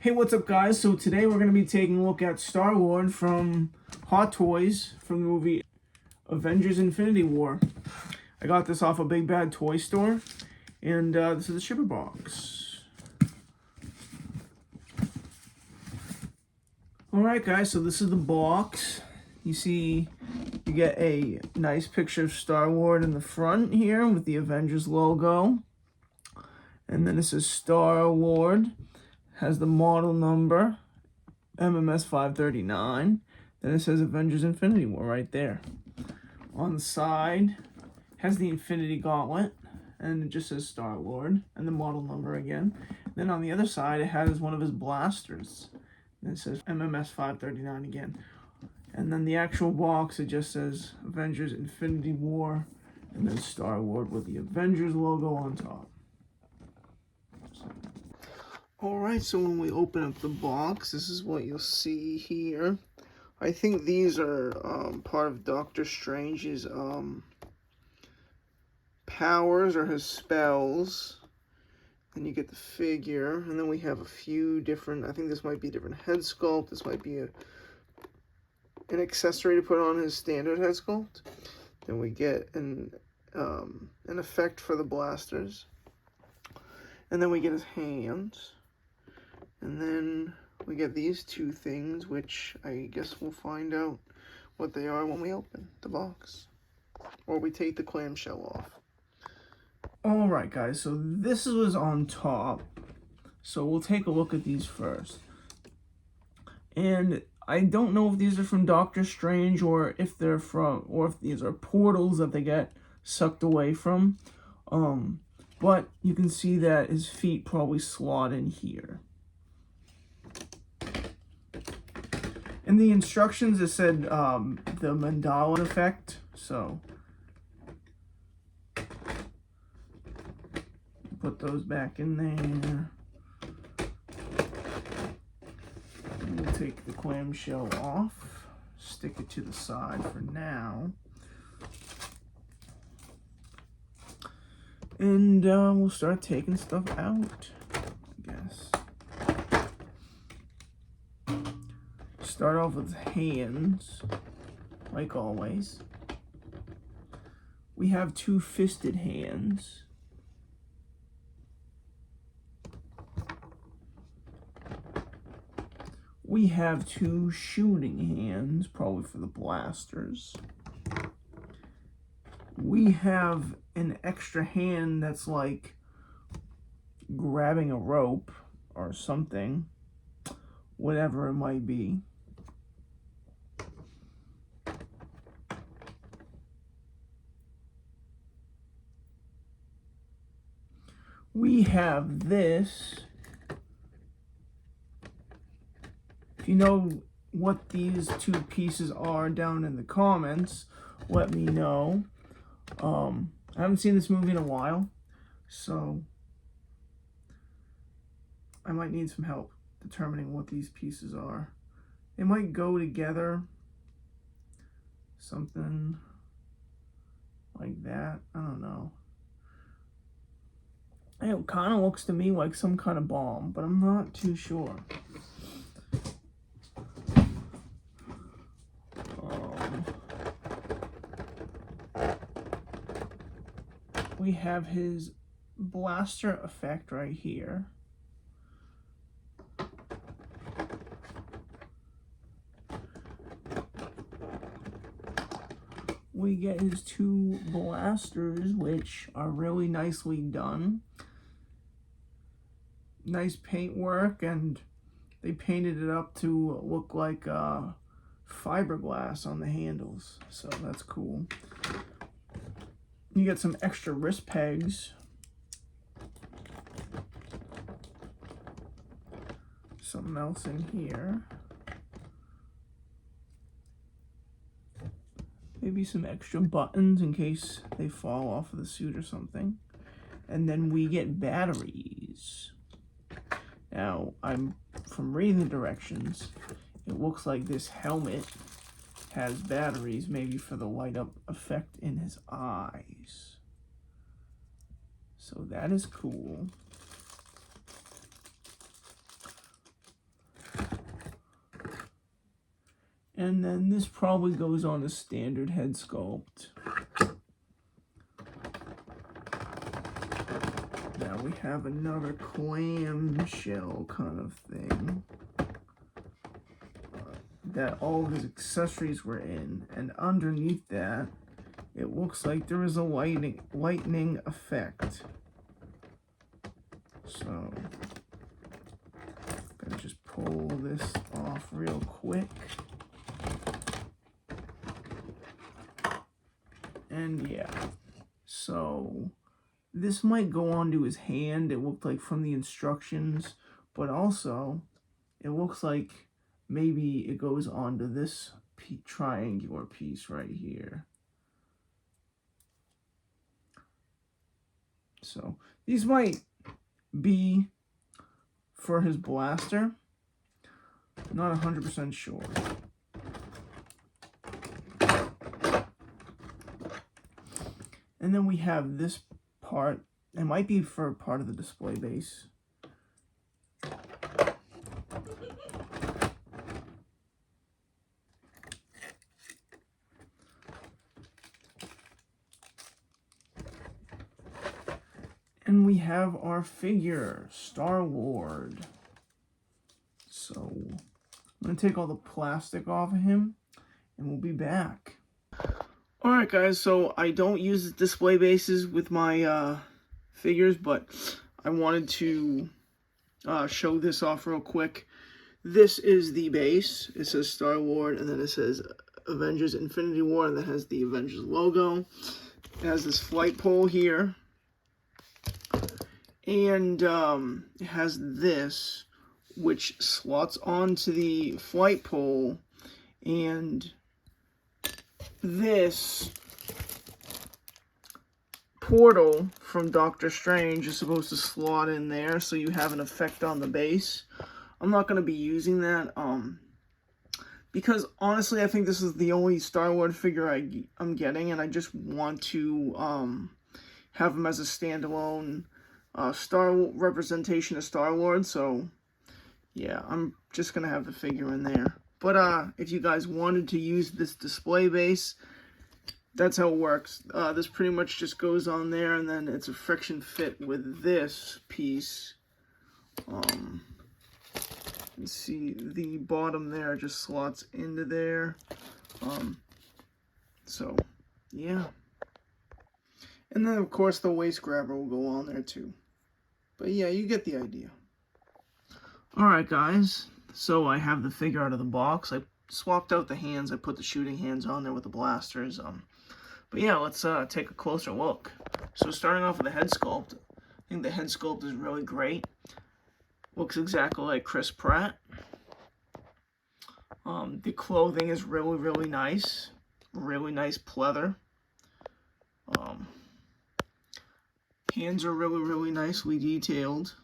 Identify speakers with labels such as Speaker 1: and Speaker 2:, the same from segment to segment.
Speaker 1: Hey, what's up, guys? So today we're going to be taking a look at Starlord from Hot Toys from the movie Avengers Infinity War. I got this off a Big Bad Toy Store, and this is the shipper box. Alright, guys, so this is the box. You see, you get a nice picture of Starlord in the front here with the Avengers logo. And then it says Starlord. Has the model number, MMS539. Then it says Avengers Infinity War right there. On the side, has the Infinity Gauntlet, and it just says Starlord, and the model number again. Then on the other side, it has one of his blasters. And it says MMS539 again. And then the actual box, it just says Avengers Infinity War, and then Starlord with the Avengers logo on top. Alright, so when we open up the box, this is what you'll see here. I think these are part of Doctor Strange's powers or his spells. Then you get the figure, and then we have a few different, I think this might be a different head sculpt. This might be an accessory to put on his standard head sculpt. Then we get an effect for the blasters. And then we get his hands. And then we get these two things, which I guess we'll find out what they are when we open the box. Or we take the clamshell off. Alright, guys, so this was on top. So we'll take a look at these first. And I don't know if these are from Doctor Strange or if they're from, or if these are portals that they get sucked away from. But you can see that his feet probably slot in here. In the instructions, it said the mandala effect, so put those back in there. And we'll take the clamshell off, stick it to the side for now. And we'll start taking stuff out, I guess. Start off with hands, like always. We have two fisted hands. We have two shooting hands, probably for the blasters. We have an extra hand that's like grabbing a rope or something, whatever it might be. We have this. If you know what these two pieces are down in the comments, let me know. I haven't seen this movie in a while, so I might need some help determining what these pieces are. They might go together, something like that. I don't know. It kind of looks to me like some kind of bomb, but I'm not too sure. We have his blaster effect right here. We get his two blasters, which are really nicely done. Nice paintwork, and they painted it up to look like fiberglass on the handles, so that's cool. You get some extra wrist pegs. Something else in here. Maybe some extra buttons in case they fall off of the suit or something. And then we get batteries. Now, from reading the directions, it looks like this helmet has batteries, maybe for the light up effect in his eyes. So that is cool. And then this probably goes on a standard head sculpt. Now we have another clamshell kind of thing that all of his accessories were in, and underneath that it looks like there is a lightning effect. So I'm gonna just pull this off real quick. And yeah, so this might go onto his hand, it looked like from the instructions, but also it looks like maybe it goes onto this triangular piece right here. So these might be for his blaster. Not 100% sure. And then we have this part. It might be for part of the display base. And we have our figure, Starlord. So I'm going to take all the plastic off of him, and we'll be back. Alright guys, so I don't use display bases with my figures, but I wanted to show this off real quick. This is the base. It says Starlord, and then it says Avengers Infinity War, and that has the Avengers logo. It has this flight pole here. And it has this, which slots onto the flight pole, and this portal from Doctor Strange is supposed to slot in there, so you have an effect on the base. I'm not going to be using that, because honestly I think this is the only Starlord figure I'm getting, and I just want to have him as a standalone representation of Starlord. So yeah, I'm just gonna have the figure in there. But if you guys wanted to use this display base, that's how it works. This pretty much just goes on there, and then it's a friction fit with this piece. You can see the bottom there just slots into there. So yeah. And then, of course, the waist grabber will go on there, too. But, yeah, you get the idea. Alright, guys. So, I have the figure out of the box. I swapped out the hands. I put the shooting hands on there with the blasters. But, yeah, let's take a closer look. So, starting off with the head sculpt. I think the head sculpt is really great. Looks exactly like Chris Pratt. The clothing is really, really nice. Really nice pleather. Hands are really, really nicely detailed.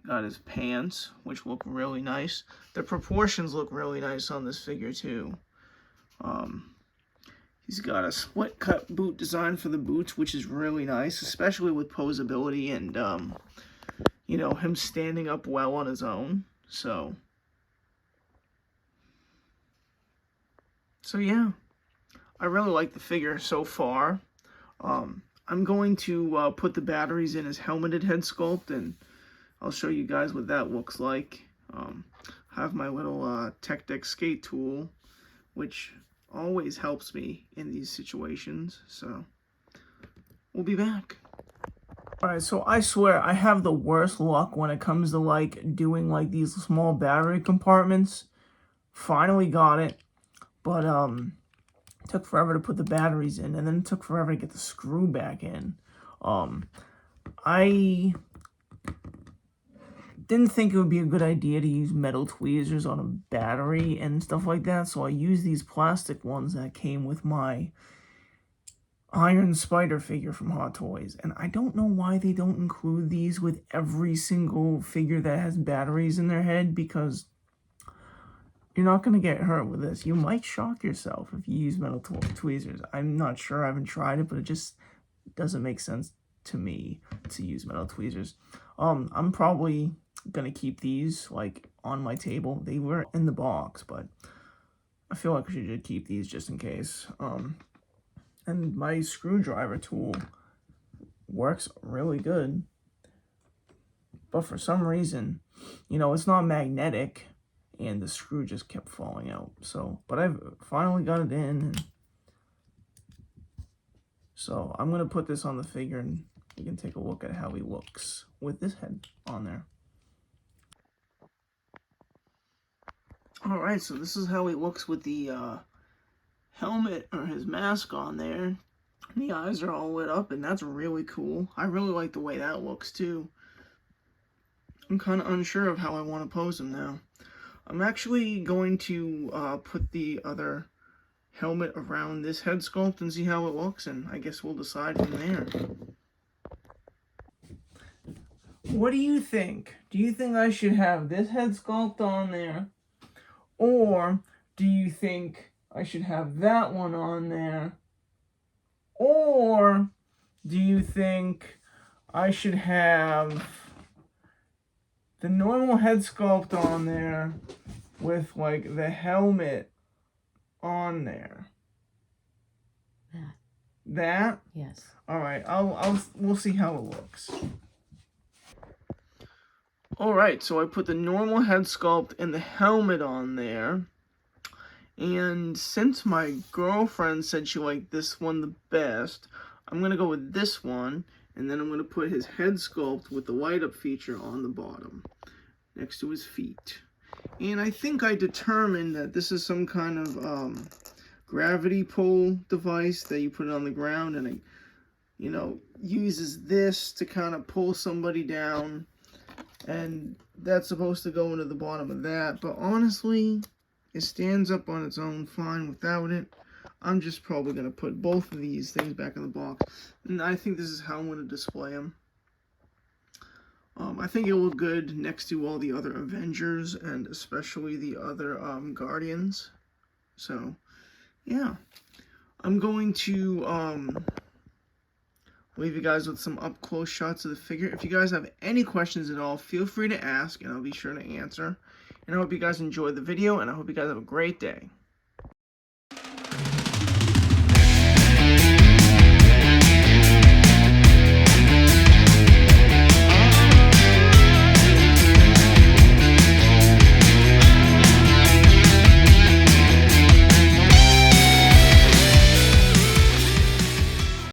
Speaker 1: Got his pants, which look really nice. The proportions look really nice on this figure, too. He's got a split-cut boot design for the boots, which is really nice, especially with posability and, you know, him standing up well on his own. So yeah. I really like the figure so far. I'm going to put the batteries in his helmeted head sculpt, and I'll show you guys what that looks like. I have my little Tech Deck skate tool, which always helps me in these situations. So we'll be back. Alright, so I swear I have the worst luck when it comes to like doing like these small battery compartments. Finally got it, but took forever to put the batteries in, and then it took forever to get the screw back in. I didn't think it would be a good idea to use metal tweezers on a battery and stuff like that, so I used these plastic ones that came with my Iron Spider figure from Hot Toys. And I don't know why they don't include these with every single figure that has batteries in their head, because you're not going to get hurt with this. You might shock yourself if you use metal tweezers. I'm not sure. I haven't tried it, but it just doesn't make sense to me to use metal tweezers. I'm probably going to keep these like on my table. They were in the box, but I feel like I should just keep these just in case. And my screwdriver tool works really good. But for some reason, you know, it's not magnetic, and the screw just kept falling out. So, but I've finally got it in. And so I'm going to put this on the figure, and you can take a look at how he looks with this head on there. Alright, so this is how he looks with the helmet or his mask on there. The eyes are all lit up, and that's really cool. I really like the way that looks too. I'm kind of unsure of how I want to pose him now. I'm actually going to put the other helmet around this head sculpt and see how it looks, and I guess we'll decide from there. What do you think? Do you think I should have this head sculpt on there? Or do you think I should have that one on there? Or do you think I should have the normal head sculpt on there with like the helmet on there? That?
Speaker 2: Yes.
Speaker 1: All right. We'll see how it looks. All right. So I put the normal head sculpt and the helmet on there. And since my girlfriend said she liked this one the best, I'm going to go with this one. And then I'm going to put his head sculpt with the light up feature on the bottom, next to his feet. And I think I determined that this is some kind of gravity pull device that you put on the ground, and it, you know, uses this to kind of pull somebody down. And that's supposed to go into the bottom of that. But honestly, it stands up on its own fine without it. I'm just probably going to put both of these things back in the box. And I think this is how I'm going to display them. I think it'll look good next to all the other Avengers, and especially the other Guardians. So, yeah. I'm going to leave you guys with some up-close shots of the figure. If you guys have any questions at all, feel free to ask, and I'll be sure to answer. And I hope you guys enjoyed the video, and I hope you guys have a great day.